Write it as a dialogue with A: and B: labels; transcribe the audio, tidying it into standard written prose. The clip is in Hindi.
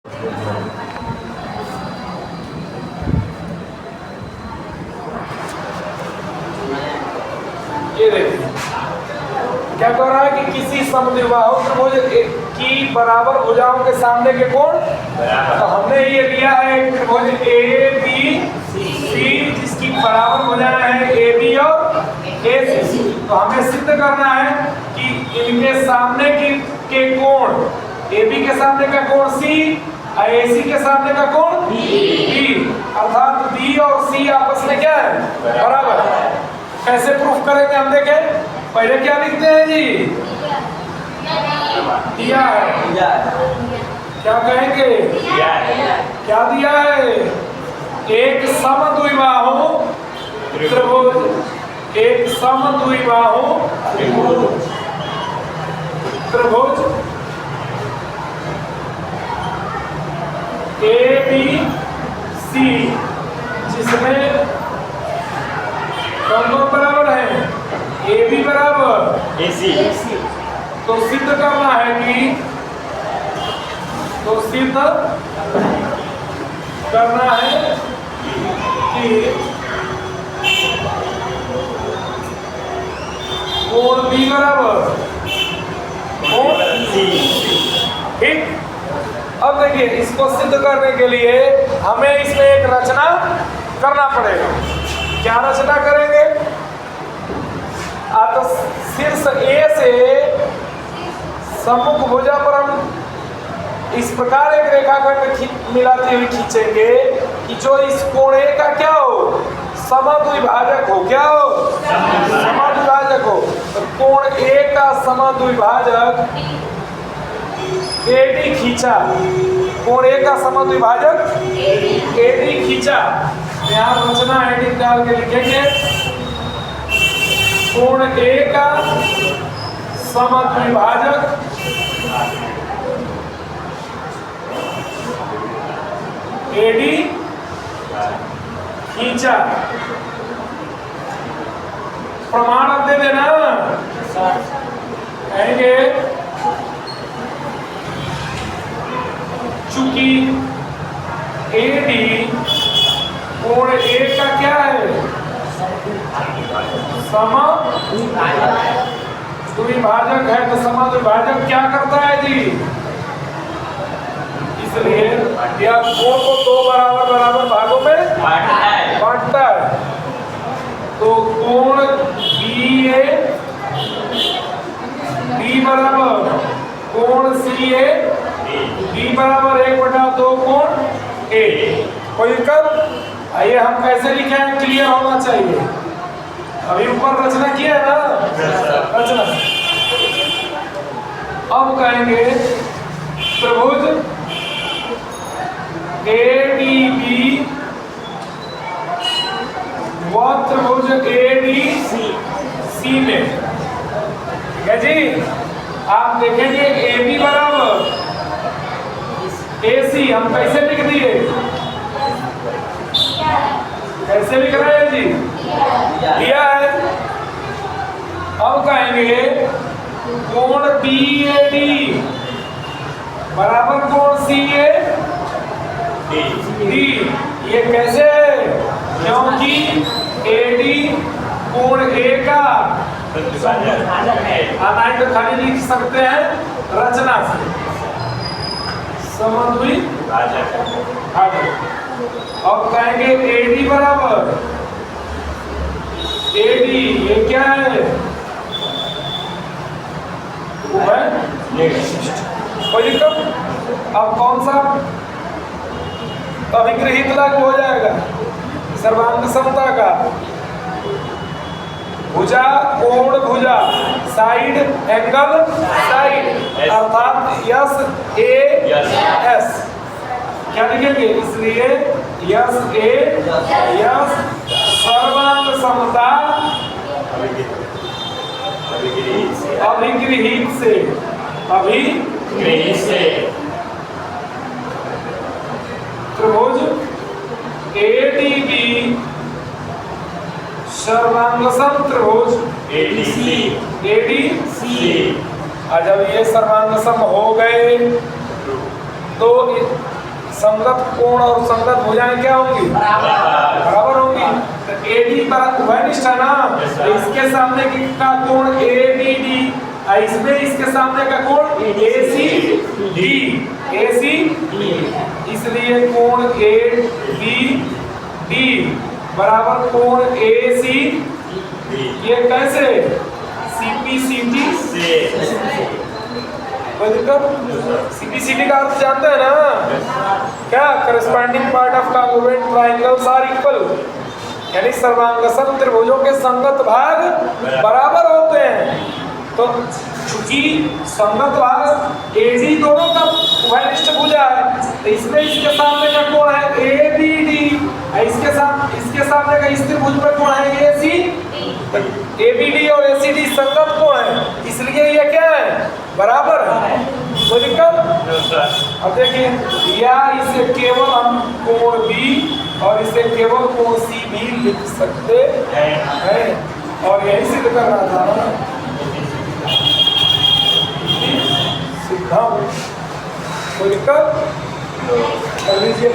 A: ये देखिए क्या कह रहा है कि किसी समद्विबाहु त्रिभुज की बराबर भुजाओं के सामने के कोण, तो हमने ये लिया है एक त्रिभुज ए बी सी जिसकी बराबर भुजाएं हैं ए बी और ए सी। तो हमें सिद्ध करना है कि इनके सामने के कोण, ए बी के सामने का कोण सी और ए सी के सामने का कोण बी, अर्थात बी और सी आपस में क्या है, बराबर। कैसे प्रूफ करेंगे हम देखें। पहले क्या लिखते हैं जी, दिया है, क्या कहेंगे, क्या दिया है, एक समद्विबाहु त्रिभुज, एक समद्विबाहु त्रिभुज ए बी सी जिसमें कौन बराबर है, ए बी बराबर ए सी। तो सिद्ध करना है कि, तो सिद्ध करना है कि कोण बी बराबर कोण सी। ठीक। अब देखिए इसको सिद्ध करने के लिए हमें इसमें एक रचना करना पड़ेगा। क्या रचना करेंगे, तो शीर्ष ए से सम्मुख भुजा पर हम इस प्रकार एक रेखाखंड मिलाते हुए खींचेंगे कि जो इस कोण ए का क्या हो, समद्विभाजक हो। क्या हो, समद्विभाजक हो। तो कोण ए का समद्विभाजक एडी खींचा, कोण ए का समद्विभाजक एडी खींचा। यहाँ रचना एडी डाल के लिखेंगे कोण ए का समद्विभाजक एडी खींचा। प्रमाण अब दे देना, कहेंगे चूंकि एडी कोण ए का क्या है, समद्विभाजक है। तो समद्विभाजक क्या करता है जी, इसलिए यह कोण को दो बराबर बराबर भागों में बांटता है। तो कोण बी ए बी बराबर कोण सी ए बी बराबर 1/2 कोण ए। कोई दिक्कत? आइए हम कैसे लिखे हैं, क्लियर होना चाहिए। अभी ऊपर रचना किया है ना, रचना। अब कहेंगे त्रिभुज ए डी बी व त्रिभुज ए डी सी में, ठीक है जी। आप देखेंगे ए बी बराबर ए सी हम कैसे लिख दिए, कैसे लिख रहे हैं जी, दिया है। अब कहेंगे कोण बी ए डी बराबर कोण सी ए डी। ये कैसे है, क्योंकि ए डी कोण ए का आनाई तो खाली लिख सकते हैं रचना से, समद्विभाजक। अब कहेंगे एडी बराबर एडी, ये क्या है, वो है कोई दिक्कत। अब कौन सा अभिग्रहित लागू हो जाएगा, सर्वांग समता का। भुजा कोण भुजा, साइड एंगल साइड, अर्थात यस ए एस क्या लिखेंगे, इसलिए यस ए यस सर्वांग समता अभिगृहित से त्रिभुज एडीबी सर्वांगसम त्रिभुज एडीसी। जब ये सर्वांगसम हो गए तो संगत कोण और संगत भुजाएं क्या होंगी? बराबर होंगी। तो एडी उभयनिष्ठ है ना, तो इसके सामने का कोण एबीडी, इसमें इसके सामने का कोण एसीडी, इसलिए कोण एबीडी बराबर कोण एसी, ये कैसे? सीपीसीटी से। सीपीसीटी का अर्थ जानते हैं ना क्या? Corresponding part of congruent triangles are equal, यानी सर्वांगसम त्रिभुजों के संगत भाग बराबर होते हैं। तो चूंकि संगत भाग एडी दोनों का उभयनिष्ठ भुजा है, तो इसमें इसके सामने का कोण है एबीडी, इसके सामने का स्थिर भुज पर कोण है एसी, एबीडी और एसीडी संगत कोण है, इसलिए ये क्या है? बराबर है। कोई दिक्कत? अब देखिए, या इसे केवल हम कोण बी और इसे केवल कोण सी भी लिख सकते हैं, और यही सिद्ध कर रहा था सीधा। कोई दिक्कत? कर लीजिए।